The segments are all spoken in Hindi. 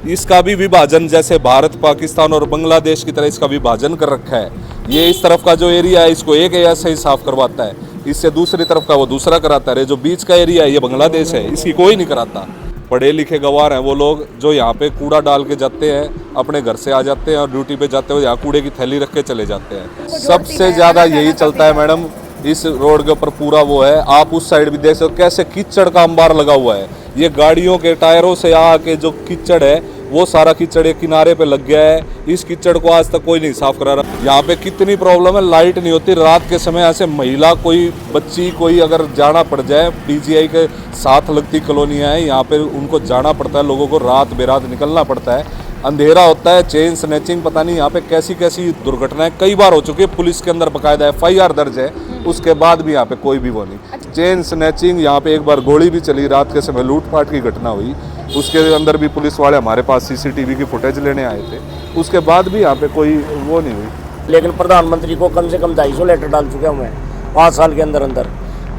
इसका भी विभाजन जैसे भारत पाकिस्तान और बांग्लादेश की तरह इसका विभाजन कर रखा है। ये इस तरफ का जो एरिया है इसको एक एरिया से ही साफ करवाता है, इससे दूसरी तरफ का वो दूसरा कराता है। जो बीच का एरिया है ये बांग्लादेश है, इसकी कोई नहीं कराता। पढ़े लिखे गवार हैं वो लोग जो यहाँ पे कूड़ा डाल के जाते हैं, अपने घर से आ जाते हैं और ड्यूटी पे जाते हुए यहाँ कूड़े की थैली रख के चले जाते हैं। सबसे ज़्यादा यही चलता है मैडम, इस रोड के ऊपर पूरा वो है। आप उस साइड भी देख सकते हो कैसे कीचड़ का अंबार लगा हुआ है। ये गाड़ियों के टायरों से आके जो कीचड़ है वो सारा कीचड़ एक किनारे पे लग गया है। इस कीचड़ को आज तक कोई नहीं साफ करा रहा। यहाँ पे कितनी प्रॉब्लम है, लाइट नहीं होती रात के समय। ऐसे महिला कोई बच्ची कोई अगर जाना पड़ जाए, पीजीआई के साथ लगती कॉलोनियाँ हैं, यहाँ पे उनको जाना पड़ता है, लोगों को रात बेरात निकलना पड़ता है, अंधेरा होता है, चेन स्नैचिंग, पता नहीं यहाँ पे कैसी कैसी दुर्घटनाएं कई बार हो चुकी है। पुलिस के अंदर बकायदा FIR दर्ज है, उसके बाद भी यहाँ पे कोई भी वो नहीं। चेन स्नैचिंग, यहाँ पे एक बार गोली भी चली, रात के समय लूटपाट की घटना हुई, उसके अंदर भी पुलिस वाले हमारे पास CCTV की फुटेज लेने आए थे, उसके बाद भी यहाँ पे कोई वो नहीं हुई। लेकिन प्रधानमंत्री को कम से कम 250 लेटर डाल चुके हूँ मैं 5 साल के अंदर अंदर,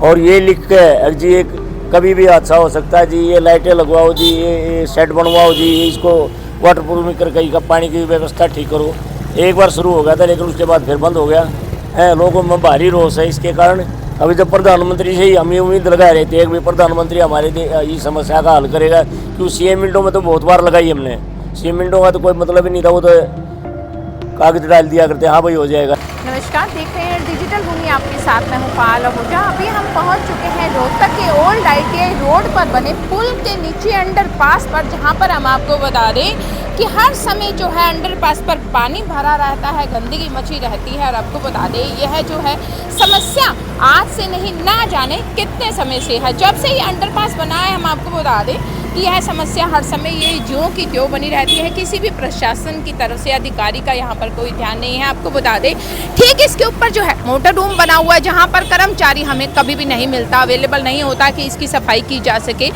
और ये लिख के जी एक कभी भी हादसा हो सकता है जी, ये लाइटें लगवाओ जी, ये शेड बनवाओ जी, इसको वाटर प्रूफ कर कहीं का पानी की व्यवस्था ठीक करो। एक बार शुरू हो गया था लेकिन उसके बाद फिर बंद हो गया है। लोगों में भारी रोष है इसके कारण। अभी जब प्रधानमंत्री से ही हम ये उम्मीद लगाए रहे थे कि प्रधानमंत्री हमारे इस समस्या का हल करेगा, क्यों 6 मिनटों में तो बहुत बार लगाई हमने, 6 मिनटों का तो कोई मतलब ही नहीं था, वो तो कागज डाल दिया करते, हाँ भाई हो जाएगा। नमस्कार, देख रहे हैं डिजिटल भूमि, आपके साथ में हूँ पायल आहूजा। अभी हम पहुँच चुके हैं रोहतक के ओल्ड ITI रोड पर बने पुल के नीचे अंडरपास पर, जहाँ पर हम आपको बता दें कि हर समय जो है अंडरपास पर पानी भरा रहता है, गंदगी मची रहती है। और आपको बता दें यह जो है समस्या आज से नहीं, ना जाने कितने समय से है। जब से ये अंडरपास बना है हम आपको बता दें कि यह समस्या हर समय ये ज्यों की त्यों बनी रहती है। किसी भी प्रशासन की तरफ से अधिकारी का यहाँ पर कोई ध्यान नहीं है। आपको बता दें ठीक इसके ऊपर जो है मोटर रूम बना हुआ है, जहाँ पर कर्मचारी हमें कभी भी नहीं मिलता, अवेलेबल नहीं होता कि इसकी सफाई की जा सके।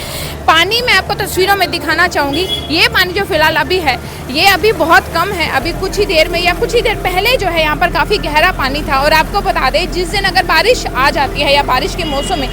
पानी मैं आपको तस्वीरों में दिखाना चाहूँगी। ये पानी जो फिलहाल अभी है ये अभी बहुत कम है। अभी कुछ ही देर में या कुछ ही देर पहले जो है यहाँ पर काफ़ी गहरा पानी था। और आपको बता दें जिस दिन अगर बारिश आ जाती है या बारिश के मौसम में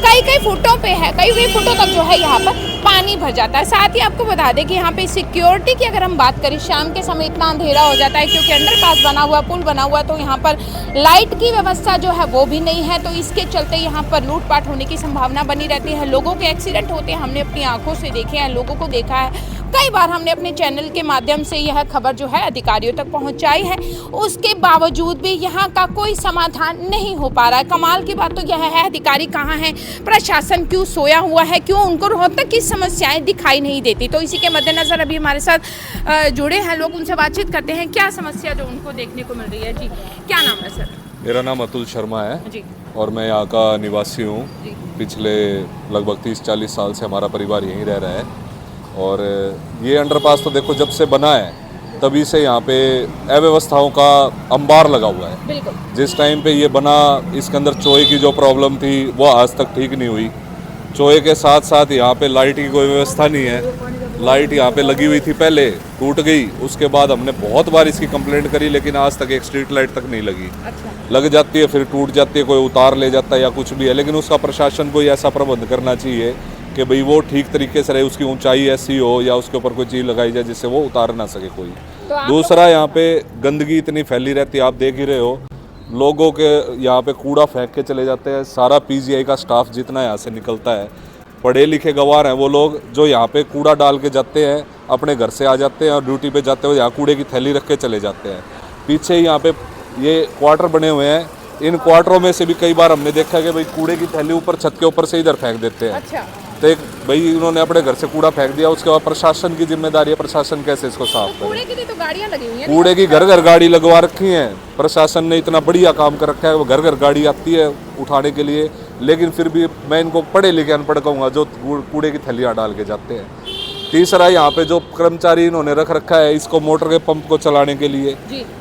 कई फुटों पे है, कई फुटों तक जो है यहाँ पर पानी भर जाता है। साथ ही आपको बता दें कि यहाँ पे सिक्योरिटी की अगर हम बात करें, शाम के समय इतना अंधेरा हो जाता है क्योंकि अंडरपास बना हुआ, पुल बना हुआ, तो यहाँ पर लाइट की व्यवस्था जो है वो भी नहीं है। तो इसके चलते यहाँ पर लूटपाट होने की संभावना बनी रहती है। लोगों के एक्सीडेंट होते हैं, हमने अपनी आंखों से देखे हैं, लोगों को देखा है। कई बार हमने अपने चैनल के माध्यम से यह खबर जो है अधिकारियों तक पहुंचाई है, उसके बावजूद भी यहाँ का कोई समाधान नहीं हो पा रहा है। कमाल की बात तो यह है, अधिकारी कहाँ हैं, प्रशासन क्यों सोया हुआ है, क्यों उनको रोहतक की समस्याएं दिखाई नहीं देती। तो इसी के मद्देनजर अभी हमारे साथ जुड़े हैं लोग, उनसे बातचीत करते हैं क्या समस्या जो उनको देखने को मिल रही है। जी क्या नाम है सर? मेरा नाम अतुल शर्मा है जी, और मैं यहाँ का निवासी हूँ। पिछले लगभग 30-40 साल से हमारा परिवार यहीं रह रहा है। और ये अंडरपास तो देखो जब से बना है तभी से यहाँ पे अव्यवस्थाओं का अंबार लगा हुआ है। बिल्कुल। जिस टाइम पे ये बना इसके अंदर चोए की जो प्रॉब्लम थी वो आज तक ठीक नहीं हुई। चोए के साथ साथ यहाँ पे लाइट की कोई व्यवस्था नहीं है। लाइट यहाँ पे लगी हुई थी, पहले टूट गई, उसके बाद हमने बहुत बार इसकी कंप्लेंट करी लेकिन आज तक एक स्ट्रीट लाइट तक नहीं लगी। अच्छा। लग जाती है फिर टूट जाती है, कोई उतार ले जाता है या कुछ भी है, लेकिन उसका प्रशासन को ऐसा प्रबंध करना चाहिए कि भाई वो ठीक तरीके से रहे, उसकी ऊंचाई ऐसी हो या उसके ऊपर कोई चीज़ लगाई जाए जिससे वो उतार ना सके कोई। तो दूसरा यहाँ पे गंदगी इतनी फैली रहती है, आप देख ही रहे हो, लोगों के यहाँ पे कूड़ा फेंक के चले जाते हैं। सारा PGI का स्टाफ जितना यहाँ से निकलता है, पढ़े लिखे गवार हैं वो लोग जो यहाँ पे कूड़ा डाल के जाते हैं, अपने घर से आ जाते हैं और ड्यूटी पे जाते हुए यहाँ कूड़े की थैली रख के चले जाते हैं। पीछे यहाँ पे ये क्वार्टर बने हुए हैं, इन क्वार्टरों में से भी कई बार हमने देखा कि भाई कूड़े की थैली ऊपर छत के ऊपर से इधर फेंक देते हैं। अच्छा। तो एक भाई उन्होंने अपने घर से कूड़ा फेंक दिया, उसके बाद प्रशासन की जिम्मेदारी है, प्रशासन कैसे इसको साफ करे। कूड़े के लिए तो गाड़ियां लगी हुई हैं, कूड़े की घर घर गाड़ी लगवा रखी है, प्रशासन ने इतना बढ़िया काम कर रखा है, वो घर घर गाड़ी आती है उठाने के लिए, लेकिन फिर भी मैं इनको पढ़े लिखे अनपढ़ कहूँगा जो कूड़े की थैलियाँ डाल के जाते हैं। तीसरा यहाँ पे जो कर्मचारी इन्होंने रख रखा है इसको मोटर के पंप को चलाने के लिए,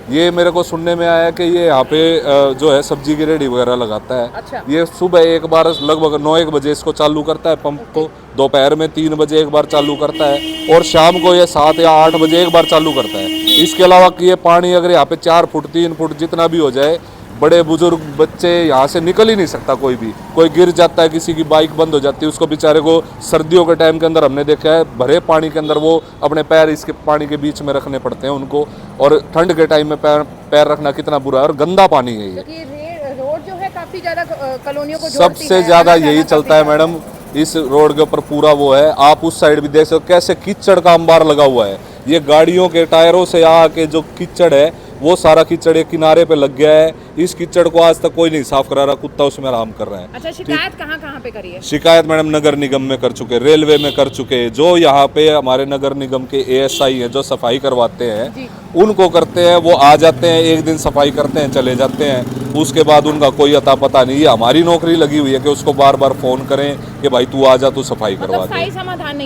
ये मेरे को सुनने में आया कि ये यहाँ पे जो है सब्जी की रेडी वगैरह लगाता है। अच्छा। ये सुबह एक बार लगभग 9-1 बजे इसको चालू करता है पंप को, दोपहर में 3 बजे एक बार चालू करता है और शाम को ये 7 या 8 बजे एक बार चालू करता है। इसके अलावा कि ये पानी अगर यहाँ पे 4 फुट 3 फुट जितना भी हो जाए, बड़े बुजुर्ग बच्चे यहाँ से निकल ही नहीं सकता कोई गिर जाता है, किसी की बाइक बंद हो जाती है, उसको बेचारे को सर्दियों के टाइम के अंदर हमने देखा है भरे पानी के अंदर वो अपने पैर इसके पानी के बीच में रखने पड़ते हैं उनको, और ठंड के टाइम में पैर रखना कितना बुरा है, और गंदा पानी है ये। रोड जो है काफी ज्यादा कॉलोनियों को सबसे ज्यादा यही चलता है मैडम इस रोड के ऊपर पूरा वो है। आप उस साइड भी देख सकते हो कैसे कीचड़ का अंबार लगा हुआ है, ये गाड़ियों के टायरों से आके जो कीचड़ है वो सारा कीचड़ एक किनारे पे लग गया है। इस कीचड़ को आज तक कोई नहीं साफ करा रहा, कुत्ता उसमें आराम कर रहा है। अच्छा, शिकायत कहाँ पे करी है? शिकायत मैडम नगर निगम में कर चुके, रेलवे में कर चुके, जो यहाँ पे हमारे नगर निगम के एएसआई हैं जो सफाई करवाते हैं उनको करते हैं। वो आ जाते हैं, एक दिन सफाई करते हैं, चले जाते हैं, उसके बाद उनका कोई अता पता नहीं। ये हमारी नौकरी लगी हुई है कि उसको बार बार फोन करें कि भाई तू आ जा, तू सफाई करवा दे।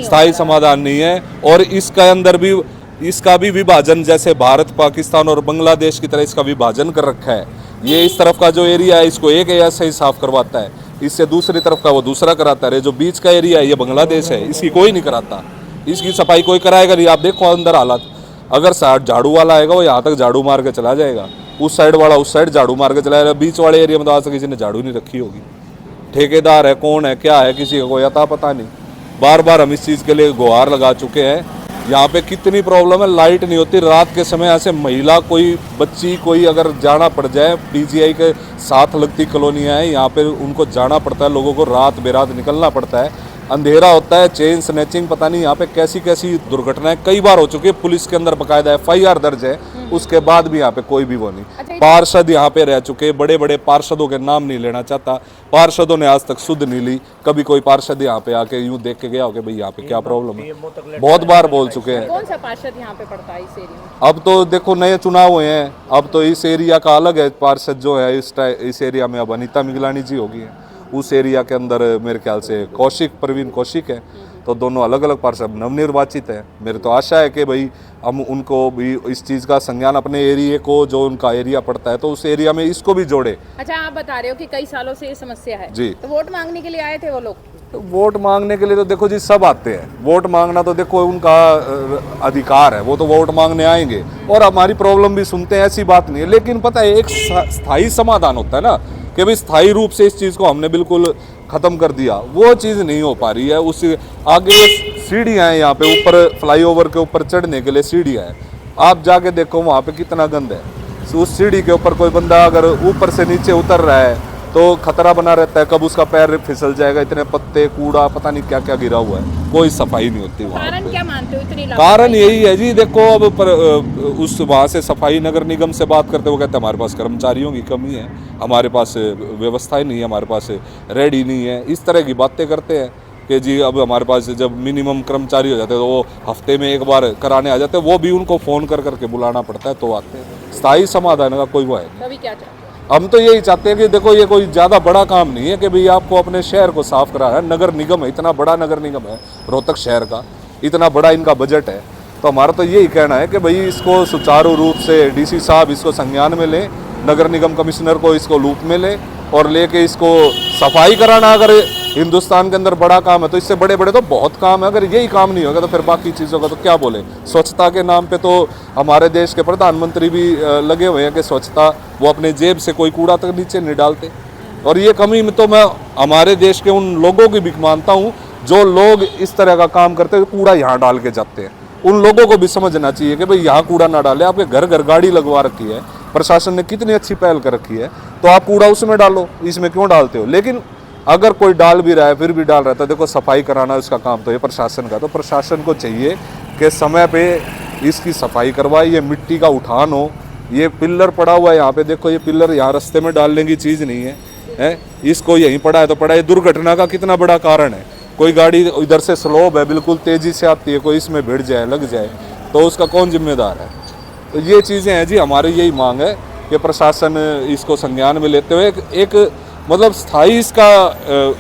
स्थायी समाधान नहीं है। और इसका अंदर भी इसका भी विभाजन, जैसे भारत पाकिस्तान और बांग्लादेश की तरह इसका विभाजन कर रखा है। ये इस तरफ का जो एरिया है इसको एक एरिया से ही साफ करवाता है, इससे दूसरी तरफ का वो दूसरा कराता है। जो बीच का एरिया है ये बांग्लादेश है, इसकी कोई नहीं कराता, इसकी सफाई कोई कराएगा नहीं। आप देखो अंदर हालात, अगर झाड़ू वाला आएगा वो यहाँ तक झाड़ू मार के चला जाएगा, उस साइड वाला उस साइड झाड़ू मार के चला जाएगा, बीच वाले एरिया में तो आज तक किसी ने झाड़ू नहीं रखी होगी। ठेकेदार है, कौन है, क्या है, किसी का कोई अता पता नहीं। बार बार हम इस चीज़ के लिए गुहार लगा चुके हैं। यहाँ पे कितनी प्रॉब्लम है, लाइट नहीं होती रात के समय। ऐसे महिला कोई बच्ची कोई अगर जाना पड़ जाए, पीजीआई के साथ लगती कॉलोनियाँ हैं, यहाँ पे उनको जाना पड़ता है, लोगों को रात बेरात निकलना पड़ता है, अंधेरा होता है, चेन स्नैचिंग, पता नहीं यहाँ पे कैसी कैसी दुर्घटनाएं कई बार हो चुकी है। पुलिस के अंदर बकायदा FIR दर्ज है, उसके बाद भी यहाँ पे कोई भी वो नहीं। पार्षद यहाँ पे रह चुके, बड़े बड़े पार्षदों के नाम नहीं लेना चाहता, पार्षदों ने आज तक सुध नहीं ली। कभी कोई पार्षद यहाँ पे आके यूं देख के गया हो कि भाई यहाँ पे क्या प्रॉब्लम है, बहुत बार बोल चुके हैं। कौन सा पार्षद यहाँ पे पड़ता है इस एरिया में? अब तो देखो नए चुनाव हुए हैं, अब तो इस एरिया का अलग है पार्षद जो है। इस एरिया में अब अनीता मिगलानी जी होगी है, उस एरिया के अंदर मेरे ख्याल से प्रवीण कौशिक है। तो दोनों अलग अलग पार्षद नवनिर्वाचित है। मेरे तो आशा है कि भाई हम उनको भी इस चीज़ का संज्ञान, अपने एरिया को जो उनका एरिया पड़ता है तो उस एरिया में इसको भी जोड़े। अच्छा, आप बता रहे हो कि कई सालों से ये समस्या है जी, तो वोट मांगने के लिए आए थे वो लोग? तो वोट मांगने के लिए तो देखो जी सब आते हैं, वोट मांगना तो देखो उनका अधिकार है, वो तो वोट मांगने आएंगे और हमारी प्रॉब्लम भी सुनते हैं, ऐसी बात नहीं है। लेकिन पता है एक स्थायी समाधान होता है ना, कि भाई स्थायी रूप से इस चीज़ को हमने बिल्कुल ख़त्म कर दिया, वो चीज़ नहीं हो पा रही है। उस आगे सीढ़ियाँ हैं यहाँ पे, ऊपर फ्लाईओवर के ऊपर चढ़ने के लिए सीढ़ियाँ हैं, आप जाके देखो वहाँ पे कितना गंद है। उस सीढ़ी के ऊपर कोई बंदा अगर ऊपर से नीचे उतर रहा है तो खतरा बना रहता है, कब उसका पैर फिसल जाएगा, इतने पत्ते कूड़ा पता नहीं क्या क्या गिरा हुआ है, कोई सफाई नहीं होती वहाँ। कारण क्या मानते हो इतनी? कारण यही है जी, देखो अब उस वहाँ से सफाई नगर निगम से बात करते, वो कहते हैं हमारे पास कर्मचारियों की कमी है, हमारे पास व्यवस्थाएं नहीं है, हमारे पास रेडी नहीं है, इस तरह की बातें करते हैं कि जी अब हमारे पास जब मिनिमम कर्मचारी हो जाते हैं तो वो हफ्ते में एक बार कराने आ जाते हैं, वो भी उनको फ़ोन कर करके बुलाना पड़ता है तो आते हैं। स्थायी समाधान का कोई वो है नहीं। अभी क्या चाहते हैं? हम तो यही चाहते हैं कि देखो ये कोई ज़्यादा बड़ा काम नहीं है कि भाई आपको अपने शहर को साफ करा है, नगर निगम है, इतना बड़ा नगर निगम है रोहतक शहर का, इतना बड़ा इनका बजट है, तो हमारा तो यही कहना है कि भाई इसको सुचारू रूप से DC साहब इसको संज्ञान में लें, नगर निगम कमिश्नर को इसको लूप में लें और लेके इसको सफाई कराना। अगर हिंदुस्तान के अंदर बड़ा काम है तो इससे बड़े बड़े तो बहुत काम है, अगर यही काम नहीं होगा तो फिर बाकी चीज़ों का तो क्या बोले। स्वच्छता के नाम पे तो हमारे देश के प्रधानमंत्री भी लगे हुए हैं कि स्वच्छता, वो अपने जेब से कोई कूड़ा तक नीचे नहीं डालते। और ये कमी में तो मैं हमारे देश के उन लोगों की भी मानता हूँ जो लोग इस तरह का काम करते हैं, कूड़ा यहाँ डाल के जाते हैं, उन लोगों को भी समझना चाहिए कि भाई यहाँ कूड़ा ना डाले, आपके घर घर गाड़ी लगवा रखी है, प्रशासन ने कितनी अच्छी पहल कर रखी है, तो आप कूड़ा उसमें डालो, इसमें क्यों डालते हो। लेकिन अगर कोई डाल भी रहा है फिर भी डाल रहा है तो देखो सफाई कराना उसका काम तो ये प्रशासन का, तो प्रशासन को चाहिए कि समय पे इसकी सफाई करवाए। ये मिट्टी का उठान हो, ये पिल्लर पड़ा हुआ है यहाँ पे, देखो ये पिल्लर यहाँ रास्ते में डालने की चीज़ नहीं है, इसको यहीं पड़ा है तो पड़ा है। दुर्घटना का कितना बड़ा कारण है, कोई गाड़ी इधर से स्लोप है बिल्कुल तेज़ी से आती है, कोई इसमें भिड़ जाए लग जाए तो उसका कौन जिम्मेदार है। तो ये चीज़ें हैं जी, हमारी यही मांग है कि प्रशासन इसको संज्ञान में लेते हुए एक मतलब स्थायी इसका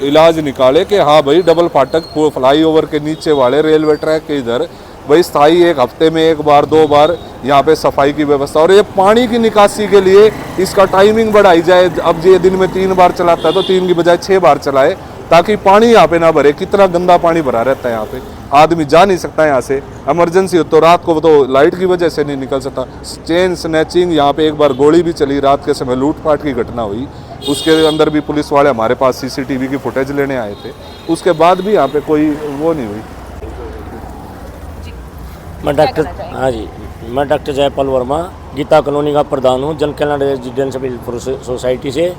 इलाज निकाले कि हाँ भाई डबल फाटक फ्लाईओवर के नीचे वाले रेलवे ट्रैक के इधर भाई स्थायी एक हफ्ते में एक बार दो बार यहाँ पे सफाई की व्यवस्था। और ये पानी की निकासी के लिए इसका टाइमिंग बढ़ाई जाए, अब ये दिन में 3 बार चलाता है तो 3 की बजाय 6 बार चलाए ताकि पानी यहाँ पे ना भरे। कितना गंदा पानी भरा रहता है यहाँ पे। आदमी जा नहीं सकता यहाँ से, इमरजेंसी हो तो रात को तो लाइट की वजह से नहीं निकल सकता। चेन स्नैचिंग, यहाँ पे एक बार गोली भी चली, रात के समय लूटपाट की घटना हुई, उसके अंदर भी पुलिस वाले हमारे पास सीसीटीवी की फुटेज लेने आए थे, उसके बाद भी यहाँ पे कोई वो नहीं हुई। मैं डॉक्टर जयपाल वर्मा, गीता कॉलोनी का प्रधान हूँ, जन कल्याण रेजिडेंशियल सोसाइटी से।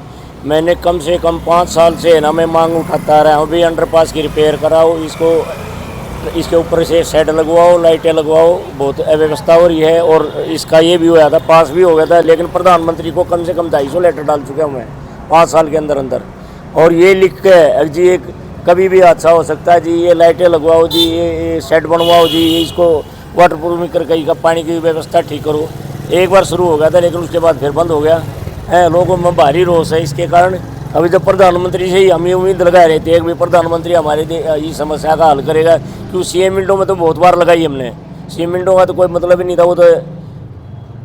मैंने कम से कम 5 साल से ना मैं मांग उठाता रहा हूँ, अभी अंडरपास की रिपेयर कराओ, इसके ऊपर से शेड लगवाओ, लाइटें लगवाओ, बहुत अव्यवस्था हो रही है। और इसका ये भी हुआ था, पास भी हो गया था, लेकिन प्रधानमंत्री को कम से कम 250 लेटर डाल चुके हैं मैं 5 साल के अंदर अंदर। और ये लिख के जी एक कभी भी हादसा हो सकता है जी, ये लाइटें लगवाओ जी, ये शेड बनवाओ जी, इसको वाटर प्रूफिंग करके का पानी की व्यवस्था ठीक करो। एक बार शुरू हो गया था, लेकिन उसके बाद फिर बंद हो गया है। लोगों में भारी रोष है इसके कारण। अभी जब प्रधानमंत्री से ही हम ये उम्मीद लगाए रहे थे, एक भी प्रधानमंत्री हमारे इस समस्या का हल करेगा, क्यों सीएम विंडो में तो बहुत बार लगाई हमने, सीएम विंडो का तो कोई मतलब ही नहीं था, वो तो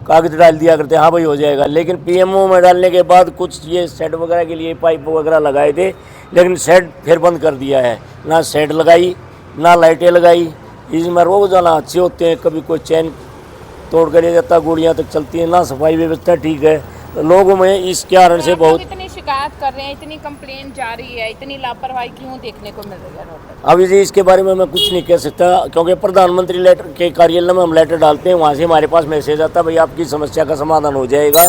कागज डाल दिया करते, हाँ भाई हो जाएगा। लेकिन पीएमओ में डालने के बाद कुछ ये शेड वगैरह के लिए पाइप वगैरह लगाए थे, लेकिन शेड फिर बंद कर दिया है, ना शेड लगाई ना लाइटें लगाई। इसमें रोजाना हादसे होते हैं, कभी कोई चैन तोड़ कर ले जाता, गोलियां तक चलती हैं, ना सफाई व्यवस्था ठीक है। तो लोगों में इस कारण से बहुत इतनी शिकायत कर रहे हैं, इतनी कंप्लेन जारी है, इतनी लापरवाही क्यों देखने को मिल रही है? अभी जी इसके बारे में मैं कुछ नहीं कह सकता, क्योंकि प्रधानमंत्री लेटर के कार्यालय में हम लेटर डालते हैं, वहाँ से हमारे पास मैसेज आता है भाई आपकी समस्या का समाधान हो जाएगा।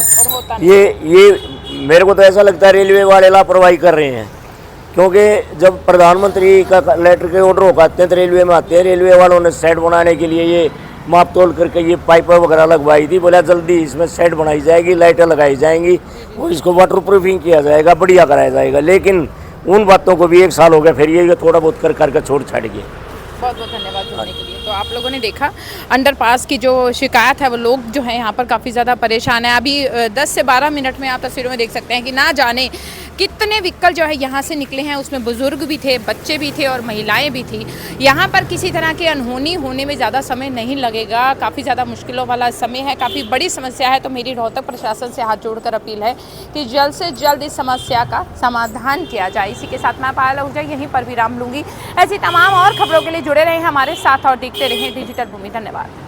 ये मेरे को तो ऐसा लगता है रेलवे वाले लापरवाही कर रहे हैं, क्योंकि जब प्रधानमंत्री का लेटर के ऑर्डर हो आते हैं तो रेलवे में आते हैं, रेलवे वालों ने शेड बनाने के लिए ये माप तोल करके ये पाइप वगैरह लगवाई थी, बोला जल्दी इसमें शेड बनाई जाएगी, लाइटें लगाई जाएंगी और इसको वाटर प्रूफिंग किया जाएगा, बढ़िया कराया जाएगा। लेकिन उन बातों को भी 1 साल हो गया, फिर ये थोड़ा बहुत करके छोड़ छाड़ गए। बहुत बहुत धन्यवाद जुड़ने के लिए। तो आप लोगों ने देखा अंडरपास की जो शिकायत है, वो लोग जो है यहाँ पर काफ़ी ज़्यादा परेशान है। अभी 10 से 12 मिनट में आप तस्वीरों में देख सकते हैं कि ना जाने कितने व्हीकल जो है यहाँ से निकले हैं, उसमें बुजुर्ग भी थे, बच्चे भी थे और महिलाएं भी थी। यहाँ पर किसी तरह की अनहोनी होने में ज़्यादा समय नहीं लगेगा, काफ़ी ज़्यादा मुश्किलों वाला समय है, काफ़ी बड़ी समस्या है। तो मेरी रोहतक प्रशासन से हाथ जोड़कर अपील है कि जल्द से जल्द इस समस्या का समाधान किया जाए। इसी के साथ मैं पायल आहूजा यहीं पर विराम लूँगी। ऐसी तमाम और खबरों के लिए जुड़े रहें हमारे साथ और देखते रहें डिजिटल भूमि। धन्यवाद।